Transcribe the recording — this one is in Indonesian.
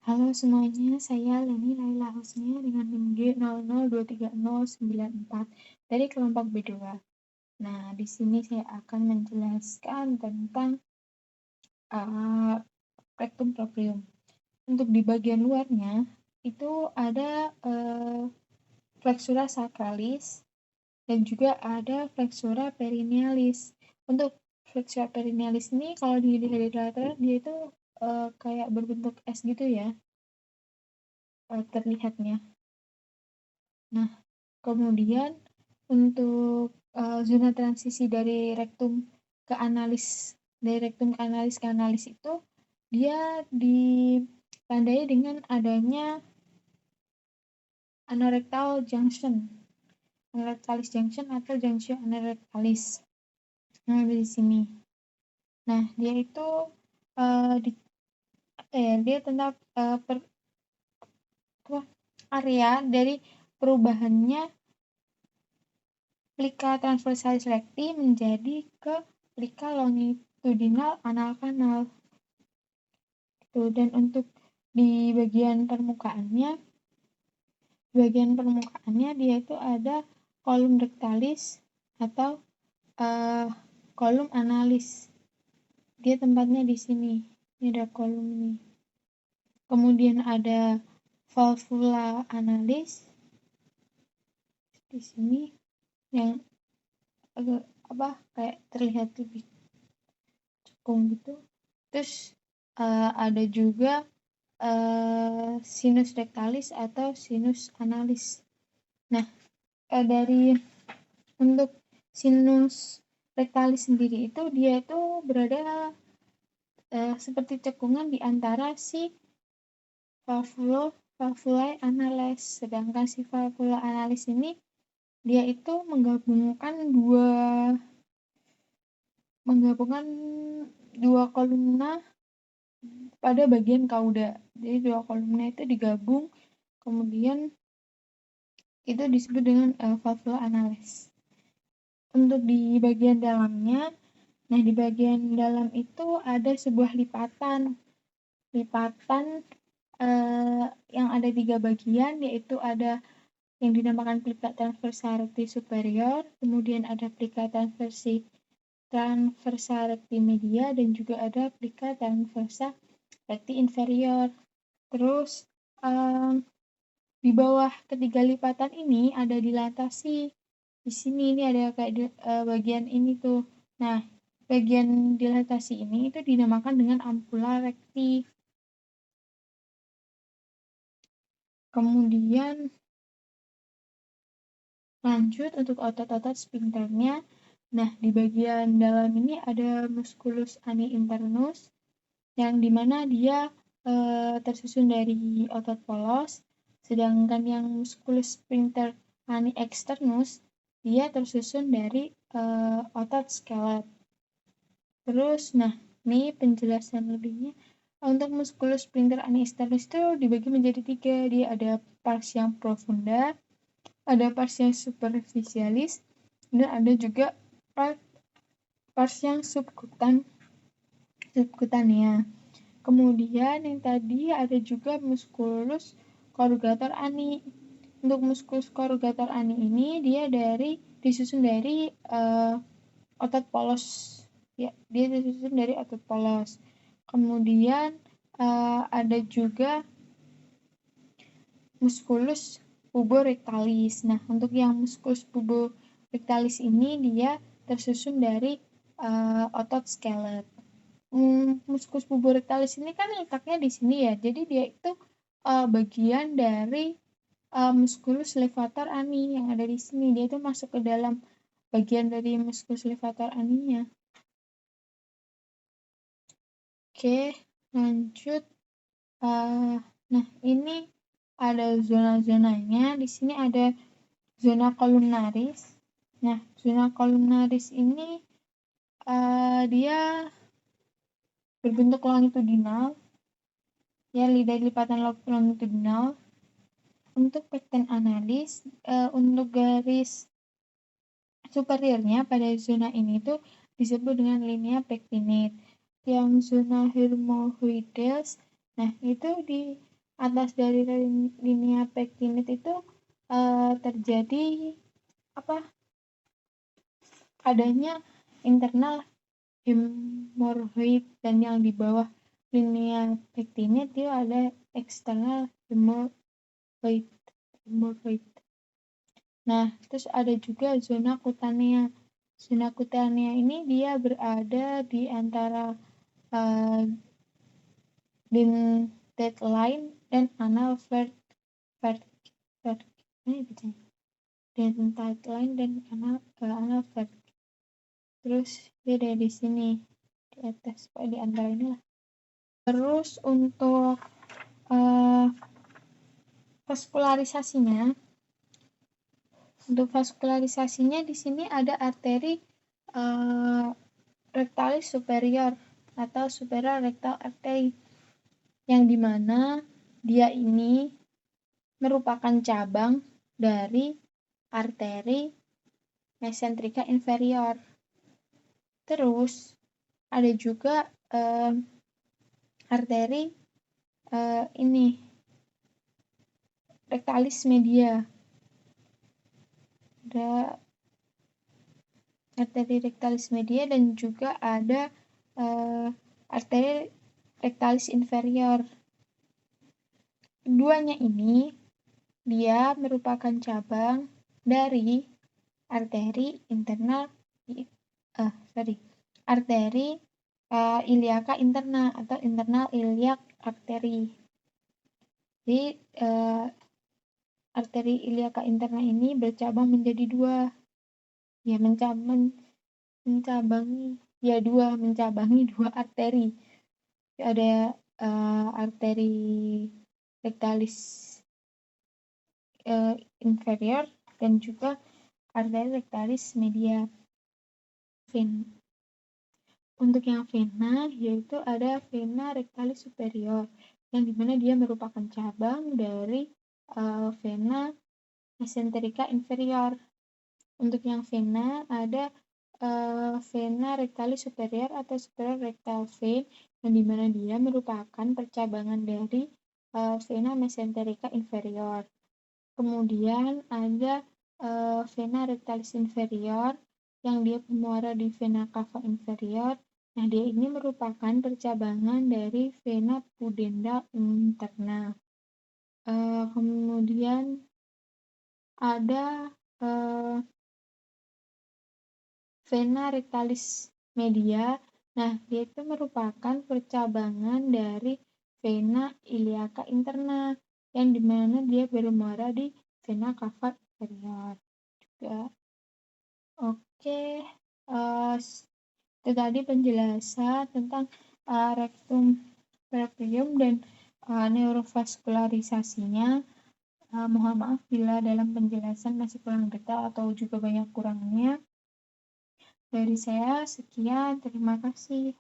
Halo semuanya, saya Leni Laila Husnia dengan NIM G00230094 dari kelompok B2. Nah, di sini saya akan menjelaskan tentang rectum proprium. Untuk di bagian luarnya, itu ada flexura sacralis dan juga ada flexura perinealis. Untuk flexura perinealis ini kalau di literatur dia itu kayak berbentuk S gitu ya, terlihatnya. Nah, kemudian untuk zona transisi dari rektum ke analis, ke analis itu dia ditandai dengan adanya anorectal junction, anorectalis junction atau junction anorectalis. Nah, di sini. Nah, dia itu dia tentang area dari perubahannya plika transversalis recti menjadi ke plika longitudinal anal kanal. Dan untuk di bagian permukaannya dia itu ada kolum rectalis atau kolum analis. Dia tempatnya di sini. Ini ada kolum ini. Kemudian ada valvula analis di sini yang agak kayak terlihat lebih cekung gitu. Terus ada juga sinus rectalis atau sinus analis. Nah, dari untuk sinus rectalis sendiri itu dia itu berada seperti cekungan di antara si valvulae analis. Sedangkan si valvula analis ini dia itu menggabungkan dua kolumna pada bagian kauda. Jadi dua kolumna itu digabung, kemudian itu disebut dengan valvula analis. Untuk di bagian dalamnya, nah di bagian dalam itu ada sebuah lipatan yang ada 3 bagian, yaitu ada yang dinamakan plika transversa recti superior, kemudian ada plika transversa recti media, dan juga ada plika transversa recti inferior. Terus di bawah ketiga lipatan ini ada dilatasi. Di sini ini ada kayak bagian ini tuh. Nah, bagian dilatasi ini itu dinamakan dengan ampula recti. Kemudian lanjut untuk otot-otot sphincternya. Nah, di bagian dalam ini ada musculus ani internus yang dimana dia tersusun dari otot polos, sedangkan yang musculus sphincter ani externus dia tersusun dari otot skelet. Terus, nah, ini penjelasan lebihnya. Untuk musculus sphincter ani externus itu dibagi menjadi 3. Dia ada pars yang profunda, ada pars yang superficialis, dan ada juga pars yang subcutánea. Kemudian yang tadi ada juga musculus corrugator ani. Untuk musculus corrugator ani ini dia disusun dari otot polos. Ya, dia disusun dari otot polos. Kemudian ada juga musculus puborectalis. Nah, untuk yang musculus puborectalis ini dia tersusun dari otot skelet. Musculus puborectalis ini kan letaknya di sini ya. Jadi dia itu bagian dari musculus levator ani yang ada di sini. Dia itu masuk ke dalam bagian dari musculus levator aninya. Oke, lanjut. Nah, ini ada zona-zonanya. Di sini ada zona columnaris. Nah, zona columnaris ini dia berbentuk longitudinal. Ya, dari lipatan longitudinal. Untuk pecten analis, untuk garis superiornya pada zona ini tuh disebut dengan linea pectinate. Yang zona hermohoides, nah itu di atas dari linea pektinit itu terjadi adanya internal hemorrhoid, dan yang di bawah linea pektinit itu ada external hemorrhoid. Nah, terus ada juga zona kutanea. Zona kutanea ini dia berada di antara dentate line dan anal dentate line dan anal vertex. Terus dia ada di sini di atas, di antara inilah. Terus untuk vaskularisasinya, di sini ada arteri rectalis superior atau superior rectal artery, yang dimana dia ini merupakan cabang dari arteri mesentrika inferior. Terus ada juga arteri rectalis media. Ada arteri rectalis media dan juga ada arteri rectalis inferior. Keduanya ini dia merupakan cabang dari arteri iliaca interna atau internal iliac artery. Jadi arteri iliaca interna ini bercabang menjadi dua. Mencabangi dua arteri. Ada arteri rectalis inferior dan juga arteri rectalis media. Untuk yang vena, yaitu ada vena rectalis superior, yang dimana dia merupakan cabang dari vena mesenterica inferior. Untuk yang vena ada vena rectalis superior atau superior rectal vein, yang dimana dia merupakan percabangan dari vena mesenterica inferior. Kemudian ada vena rectalis inferior yang dia bermuara di vena cava inferior. Nah, dia ini merupakan percabangan dari vena pudenda interna. Kemudian ada vena rectalis media. Nah, dia itu merupakan percabangan dari vena iliaca interna, yang dimana dia bermuara di vena cava inferior juga. Oke, itu tadi penjelasan tentang rectum previum dan neurovaskularisasinya. Mohon maaf bila dalam penjelasan masih kurang detail atau juga banyak kurangnya. Dari saya sekian, terima kasih.